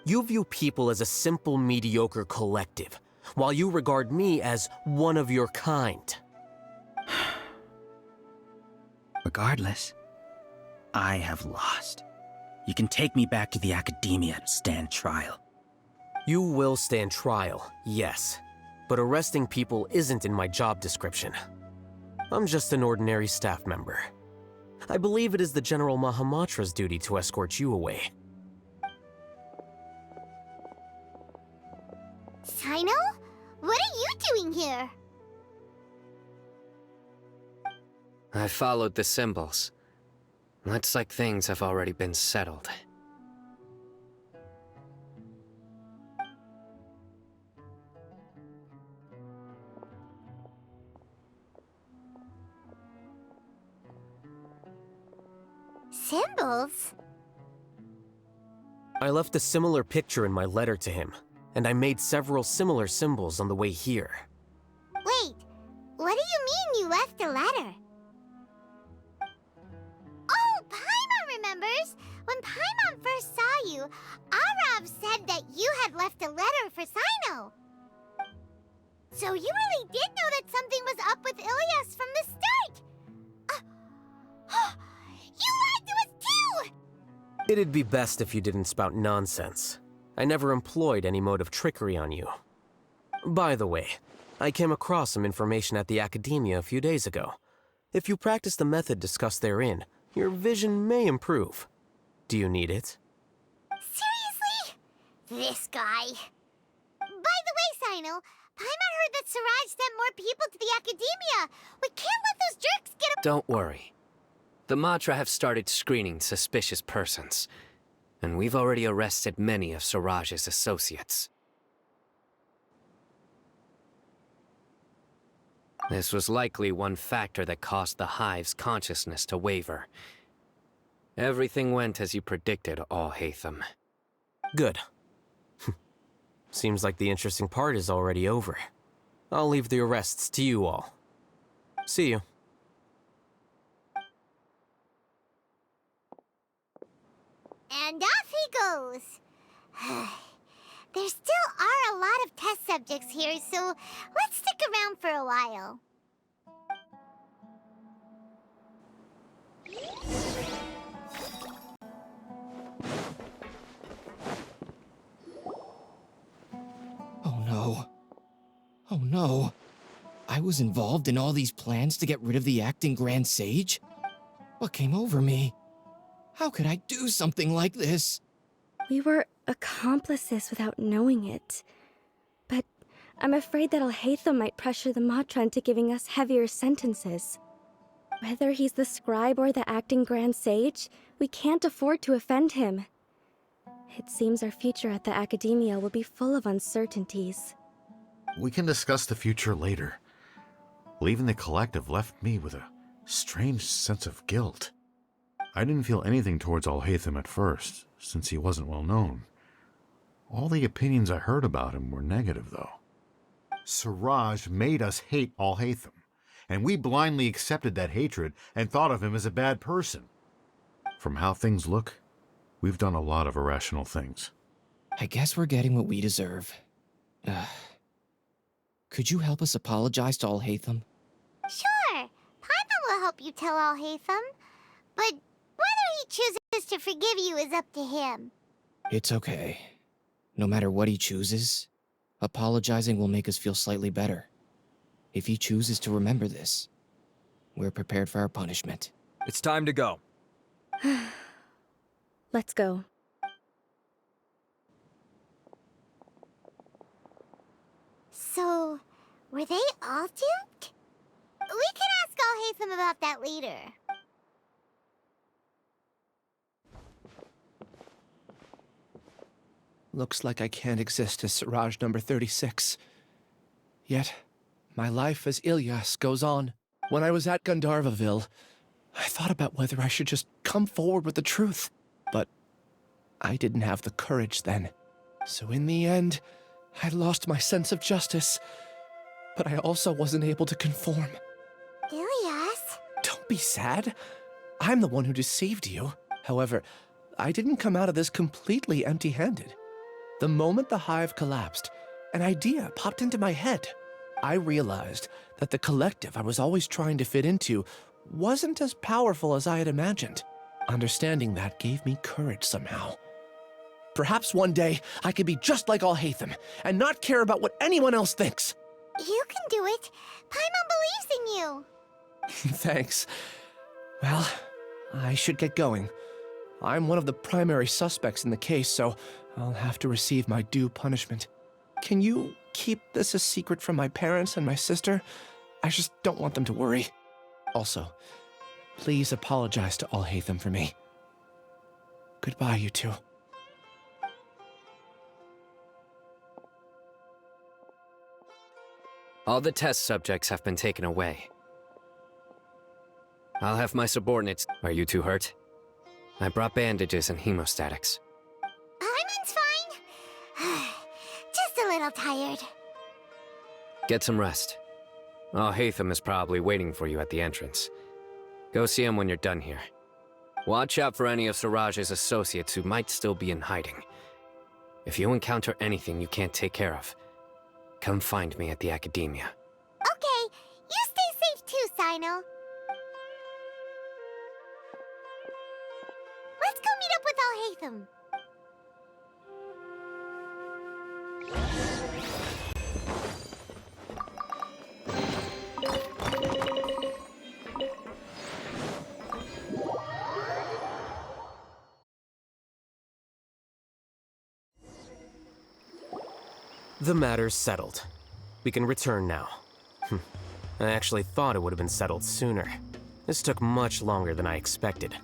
You view people as a simple, mediocre collective, while you regard me as one of your kind. Regardless, I have lost. You can take me back to the academia to stand trial. You will stand trial, yes. But arresting people isn't in my job description. I'm just an ordinary staff member. I believe it is the General Mahamatra's duty to escort you away. Sino? What are you doing here? I followed the symbols. Looks like things have already been settled. Symbols? I left a similar picture in my letter to him, and I made several similar symbols on the way here. Wait, what do you mean you left a letter? Oh, Paimon remembers! When Paimon first saw you, Arav said that you had left a letter for Sino. So you really did know that something was up with Ilias from the start! You lied to us too! It'd be best if you didn't spout nonsense. I never employed any mode of trickery on you. By the way, I came across some information at the academia a few days ago. If you practice the method discussed therein, your vision may improve. Do you need it? Seriously? This guy. By the way, Sino, Paimon heard that Siraj sent more people to the Academia. We can't let those jerks get a— Don't worry. The Matra have started screening suspicious persons, and we've already arrested many of Siraj's associates. This was likely one factor that caused the Hive's consciousness to waver. Everything went as you predicted, Alhaitham. Good. Seems like the interesting part is already over. I'll leave the arrests to you all. See you. And off he goes. There still are a lot of test subjects here, so let's stick around for a while. Oh no. Oh no. I was involved in all these plans to get rid of the acting Grand Sage? What came over me? How could I do something like this? We were accomplices without knowing it. But I'm afraid that Alhaitham might pressure the Matra into giving us heavier sentences. Whether he's the scribe or the acting Grand Sage, we can't afford to offend him. It seems our future at the Academia will be full of uncertainties. We can discuss the future later. Leaving the collective left me with a strange sense of guilt. I didn't feel anything towards Alhaitham at first, since he wasn't well known. All the opinions I heard about him were negative, though. Siraj made us hate Alhaitham, and we blindly accepted that hatred and thought of him as a bad person. From how things look, we've done a lot of irrational things. I guess we're getting what we deserve. Could you help us apologize to Alhaitham? Sure. Paimon will help you tell Alhaitham. But whether he chooses to forgive you is up to him. It's okay. No matter what he chooses, apologizing will make us feel slightly better. If he chooses to remember this, we're prepared for our punishment. It's time to go. Let's go. So, were they all duped? We can ask Alhaitham about that later. Looks like I can't exist as Siraj number 36. Yet, my life as Ilyas goes on. When I was at Gandharvaville, I thought about whether I should just come forward with the truth. But I didn't have the courage then. So in the end, I lost my sense of justice. But I also wasn't able to conform. Ilyas? Don't be sad. I'm the one who deceived you. However, I didn't come out of this completely empty-handed. The moment the hive collapsed, an idea popped into my head. I realized that the collective I was always trying to fit into wasn't as powerful as I had imagined. Understanding that gave me courage somehow. Perhaps one day I could be just like Alhaitham and not care about what anyone else thinks. You can do it. Paimon believes in you. Thanks. Well, I should get going. I'm one of the primary suspects in the case, so I'll have to receive my due punishment. Can you keep this a secret from my parents and my sister? I just don't want them to worry. Also, please apologize to Alhaitham for me. Goodbye, you two. All the test subjects have been taken away. I'll have my subordinates. Are you two hurt? I brought bandages and hemostatics. Paimon's fine. Just a little tired. Get some rest. Alhaitham is probably waiting for you at the entrance. Go see him when you're done here. Watch out for any of Siraj's associates who might still be in hiding. If you encounter anything you can't take care of, come find me at the Academia. Okay, you stay safe too, Sino. Let's go meet up with Alhaitham. The matter's settled. We can return now. I actually thought it would have been settled sooner. This took much longer than I expected.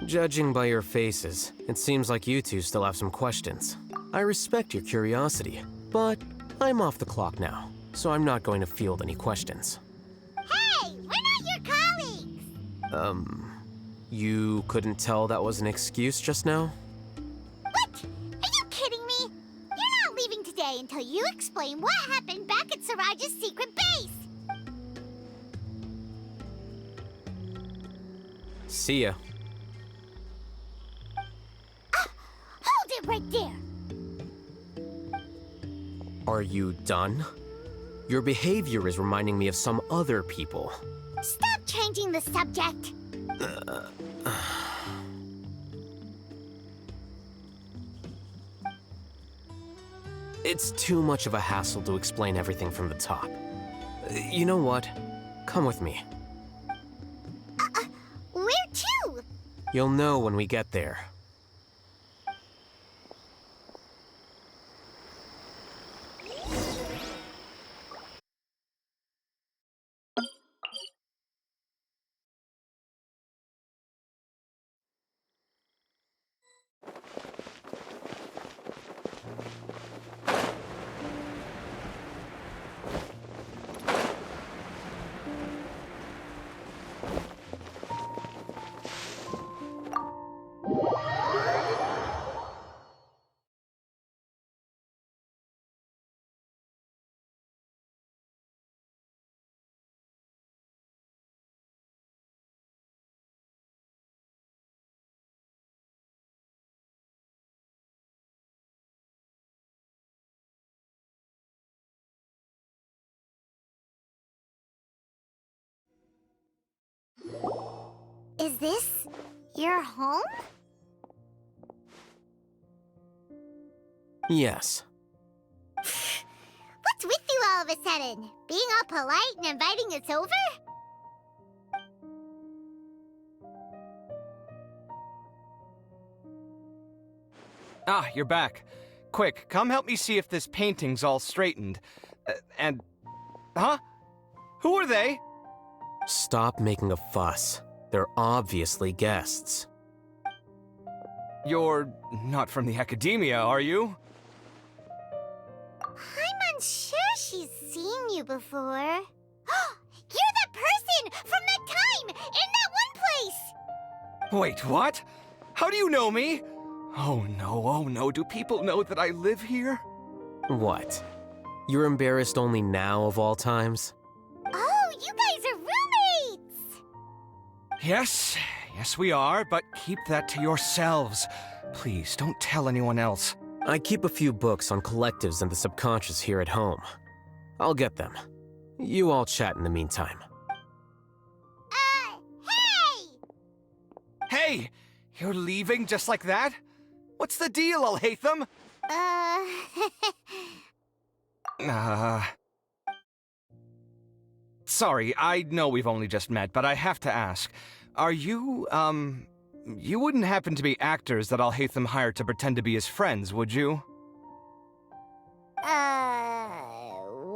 Judging by your faces, it seems like you two still have some questions. I respect your curiosity, but I'm off the clock now, so I'm not going to field any questions. Hey, we're not your colleagues! You couldn't tell that was an excuse just now? What? Are you kidding me? You're not leaving today until you explain what happened back at Siraj's secret base! See ya. Hold it right there! Are you done? Your behavior is reminding me of some other people. Stop changing the subject! It's too much of a hassle to explain everything from the top. You know what? Come with me. Where to? You'll know when we get there. Is this your home? Yes. What's with you all of a sudden? Being all polite and inviting us over? Ah, you're back. Quick, come help me see if this painting's all straightened. Huh? Who are they? Stop making a fuss. They're obviously guests. You're not from the Academia, are you? I'm unsure she's seen you before. You're that person from that time in that one place! Wait, what? How do you know me? Oh no, do people know that I live here? What? You're embarrassed only now of all times? Oh, you guys are roommates! Yes we are, but keep that to yourselves. Please, don't tell anyone else. I keep a few books on collectives and the subconscious here at home. I'll get them. You all chat in the meantime. Hey! You're leaving just like that? What's the deal, Alhaitham? Sorry, I know we've only just met, but I have to ask. Are you, you wouldn't happen to be actors that Alhaitham hired to pretend to be his friends, would you?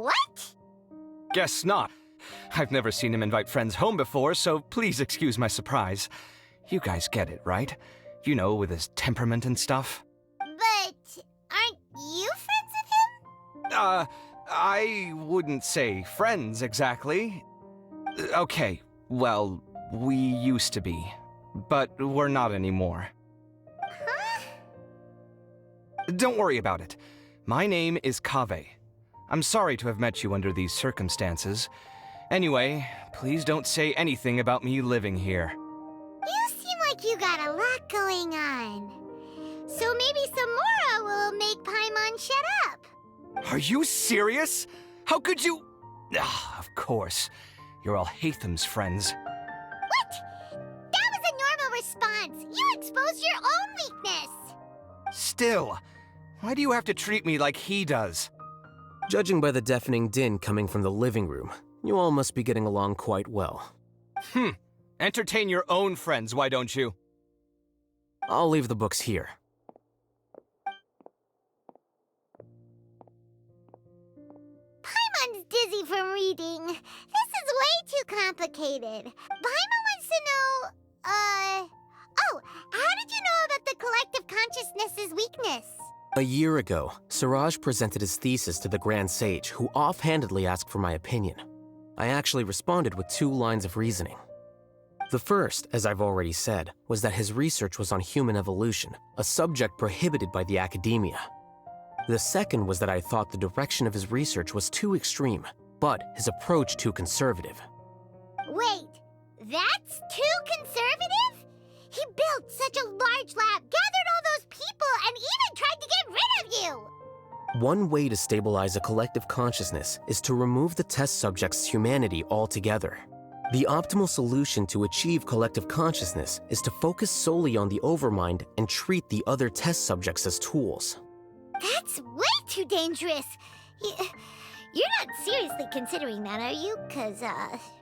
What? Guess not. I've never seen him invite friends home before, so please excuse my surprise. You guys get it, right? You know, with his temperament and stuff. But aren't you friends with him? I wouldn't say friends exactly. Okay, well, we used to be, but we're not anymore. Huh? Don't worry about it. My name is Kaveh. I'm sorry to have met you under these circumstances. Anyway, please don't say anything about me living here. You seem like you got a lot going on. So maybe Samora will make Paimon shut up. Are you serious? How could you? Of course. You're Alhaitham's friends. What? That was a normal response. You exposed your own weakness. Still, why do you have to treat me like he does? Judging by the deafening din coming from the living room, you all must be getting along quite well. Entertain your own friends, why don't you? I'll leave the books here. Paimon's busy from reading. This is way too complicated. Paimon wants to know, oh, how did you know about the collective consciousness's weakness? A year ago, Suraj presented his thesis to the Grand Sage, who offhandedly asked for my opinion. I actually responded with 2 lines of reasoning. The first, as I've already said, was that his research was on human evolution, a subject prohibited by the academia. The second was that I thought the direction of his research was too extreme, but his approach too conservative. Wait, that's too conservative? He built such a large lab, gathered all those people, and even tried to get rid of you! One way to stabilize a collective consciousness is to remove the test subject's humanity altogether. The optimal solution to achieve collective consciousness is to focus solely on the overmind and treat the other test subjects as tools. That's way too dangerous. You're not seriously considering that, are you?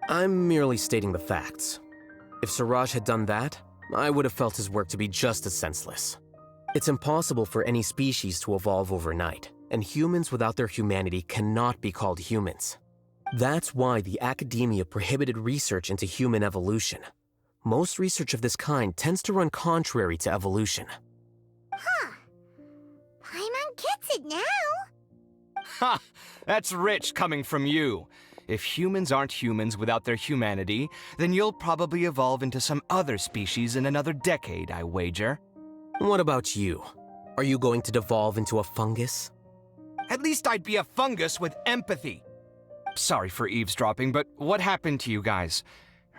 I'm merely stating the facts. If Suraj had done that, I would have felt his work to be just as senseless. It's impossible for any species to evolve overnight, and humans without their humanity cannot be called humans. That's why the academia prohibited research into human evolution. Most research of this kind tends to run contrary to evolution. Huh. Paimon gets it now. Ha! That's rich coming from you. If humans aren't humans without their humanity, then you'll probably evolve into some other species in another decade, I wager. What about you? Are you going to devolve into a fungus? At least I'd be a fungus with empathy. Sorry for eavesdropping, but what happened to you guys?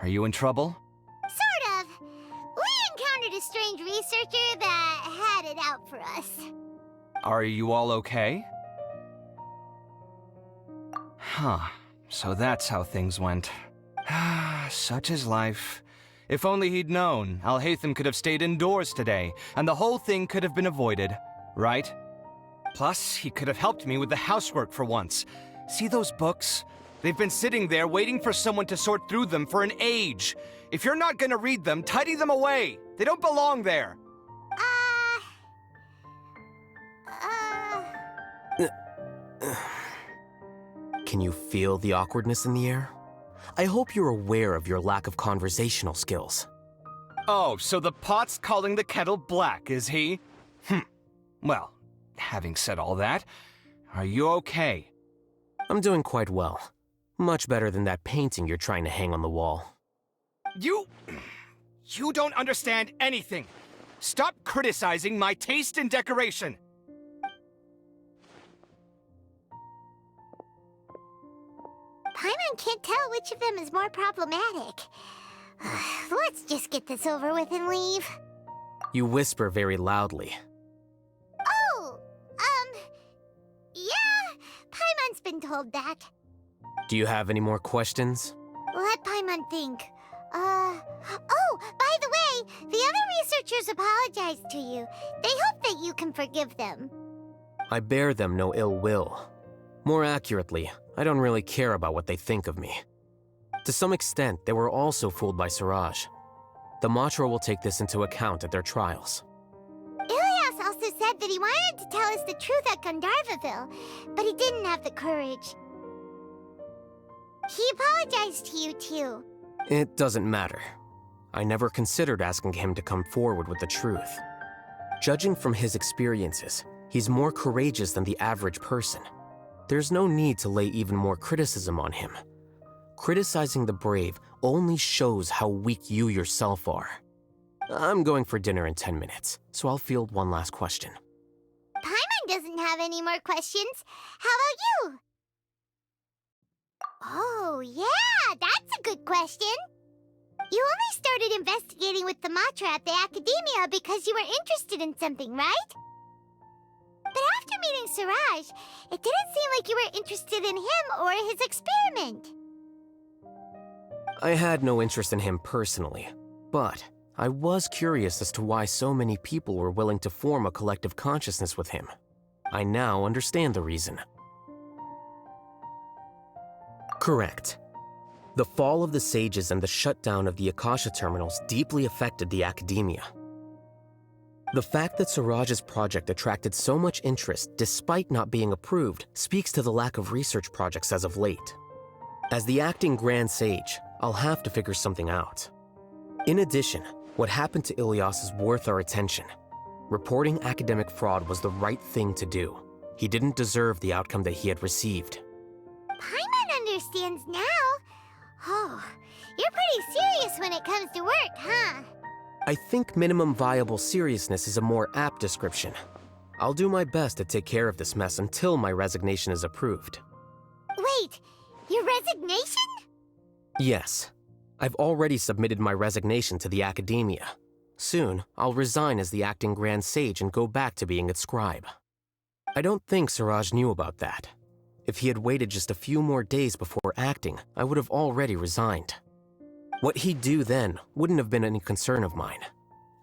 Are you in trouble? Sort of. We encountered a strange researcher that had it out for us. Are you all okay? Huh. So that's how things went. Such is life. If only he'd known, Alhaitham could have stayed indoors today, and the whole thing could have been avoided, right? Plus, he could have helped me with the housework for once. See those books? They've been sitting there waiting for someone to sort through them for an age. If you're not gonna read them, tidy them away. They don't belong there. Can you feel the awkwardness in the air? I hope you're aware of your lack of conversational skills. Oh, so the pot's calling the kettle black, is he? Well, having said all that, are you okay? I'm doing quite well. Much better than that painting you're trying to hang on the wall. You don't understand anything. Stop criticizing my taste in decoration. Paimon can't tell which of them is more problematic. Let's just get this over with and leave. You whisper very loudly. Oh, yeah, Paimon's been told that. Do you have any more questions? Let Paimon think. Oh, by the way, the other researchers apologized to you. They hope that you can forgive them. I bear them no ill will. More accurately, I don't really care about what they think of me. To some extent, they were also fooled by Suraj. The Matra will take this into account at their trials. Ilias also said that he wanted to tell us the truth at Gandharvaville, but he didn't have the courage. He apologized to you, too. It doesn't matter. I never considered asking him to come forward with the truth. Judging from his experiences, he's more courageous than the average person. There's no need to lay even more criticism on him. Criticizing the brave only shows how weak you yourself are. I'm going for dinner in 10 minutes, so I'll field one last question. Paimon doesn't have any more questions. How about you? Oh, yeah, that's a good question. You only started investigating with the Matra at the Academia because you were interested in something, right? But after meeting Suraj, it didn't seem like you were interested in him or his experiment. I had no interest in him personally, but I was curious as to why so many people were willing to form a collective consciousness with him. I now understand the reason. Correct. The fall of the sages and the shutdown of the Akasha terminals deeply affected the academia. The fact that Suraj's project attracted so much interest despite not being approved speaks to the lack of research projects as of late. As the acting Grand Sage, I'll have to figure something out. In addition, what happened to Ilias is worth our attention. Reporting academic fraud was the right thing to do. He didn't deserve the outcome that he had received. Paimon understands now. Oh, you're pretty serious when it comes to work, huh? I think minimum viable seriousness is a more apt description. I'll do my best to take care of this mess until my resignation is approved. Wait, your resignation? Yes. I've already submitted my resignation to the Academia. Soon, I'll resign as the acting Grand Sage and go back to being its scribe. I don't think Suraj knew about that. If he had waited just a few more days before acting, I would have already resigned. What he'd do then wouldn't have been any concern of mine.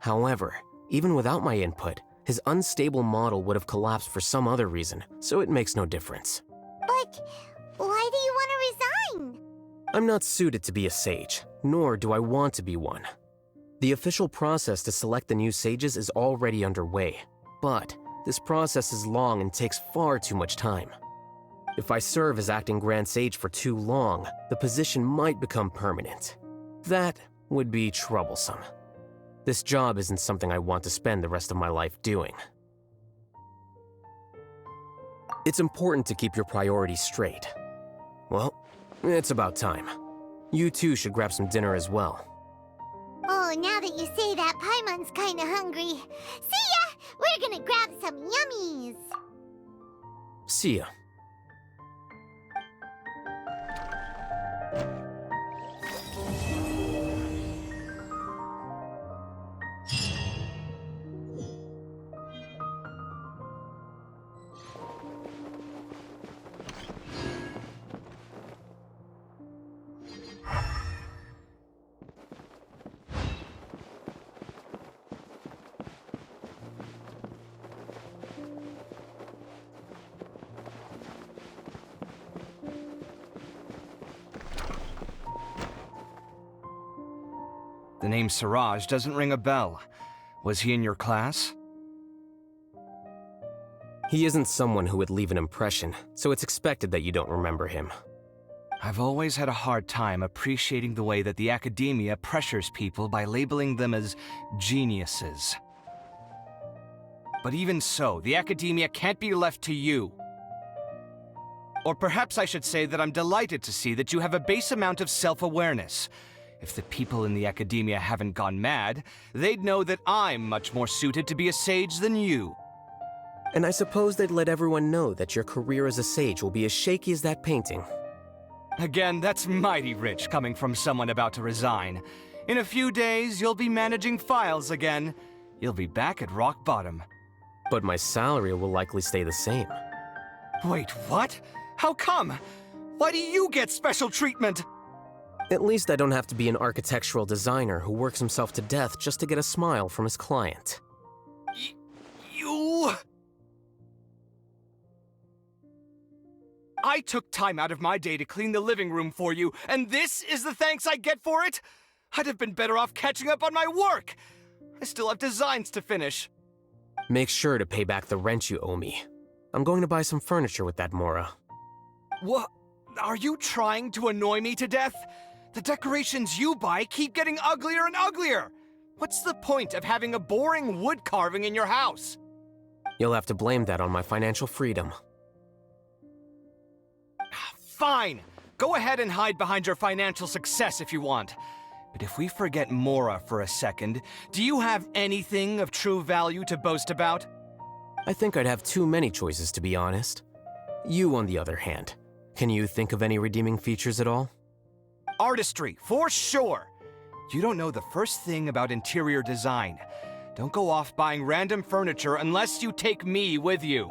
However, even without my input, his unstable model would have collapsed for some other reason, so it makes no difference. But why do you want to resign? I'm not suited to be a sage, nor do I want to be one. The official process to select the new sages is already underway, but this process is long and takes far too much time. If I serve as acting Grand Sage for too long, the position might become permanent. That would be troublesome. This job isn't something I want to spend the rest of my life doing. It's important to keep your priorities straight. Well, it's about time. You two should grab some dinner as well. Oh, now that you say that, Paimon's kinda hungry. See ya! We're gonna grab some yummies! See ya. The name Suraj doesn't ring a bell. Was he in your class? He isn't someone who would leave an impression, so it's expected that you don't remember him. I've always had a hard time appreciating the way that the Academia pressures people by labeling them as geniuses. But even so, the Academia can't be left to you. Or perhaps I should say that I'm delighted to see that you have a base amount of self-awareness. If the people in the Academia haven't gone mad, they'd know that I'm much more suited to be a sage than you. And I suppose they'd let everyone know that your career as a sage will be as shaky as that painting. Again, that's mighty rich coming from someone about to resign. In a few days, you'll be managing files again. You'll be back at rock bottom. But my salary will likely stay the same. Wait, what? How come? Why do you get special treatment? At least I don't have to be an architectural designer who works himself to death just to get a smile from his client. You... I took time out of my day to clean the living room for you, and this is the thanks I get for it? I'd have been better off catching up on my work. I still have designs to finish. Make sure to pay back the rent you owe me. I'm going to buy some furniture with that, Mora. What? Are you trying to annoy me to death? The decorations you buy keep getting uglier and uglier. What's the point of having a boring wood carving in your house? You'll have to blame that on my financial freedom. Fine. Go ahead and hide behind your financial success if you want. But if we forget Mora for a second, do you have anything of true value to boast about? I think I'd have too many choices, to be honest. You, on the other hand, can you think of any redeeming features at all? Artistry, for sure. You don't know the first thing about interior design. Don't go off buying random furniture unless you take me with you.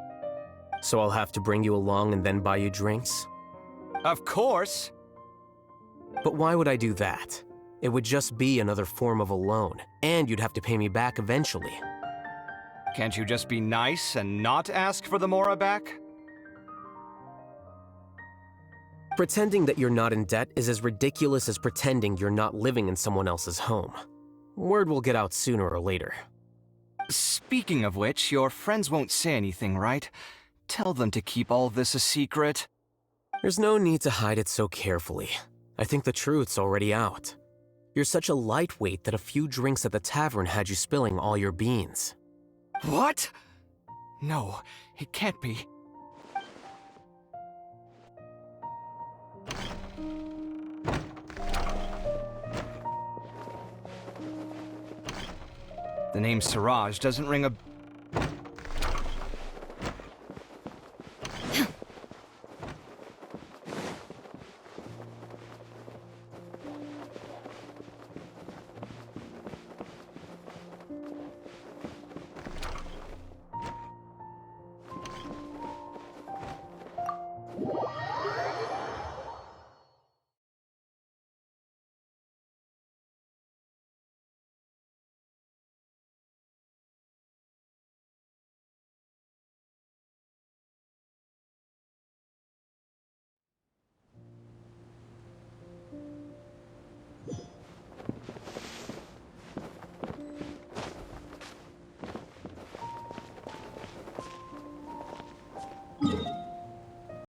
So I'll have to bring you along and then buy you drinks? Of course. But why would I do that? It would just be another form of a loan, and you'd have to pay me back eventually. Can't you just be nice and not ask for the Mora back? Pretending that you're not in debt is as ridiculous as pretending you're not living in someone else's home. Word will get out sooner or later. Speaking of which, your friends won't say anything, right? Tell them to keep all this a secret. There's no need to hide it so carefully. I think the truth's already out. You're such a lightweight that a few drinks at the tavern had you spilling all your beans. What? No, it can't be. The name Siraj doesn't ring a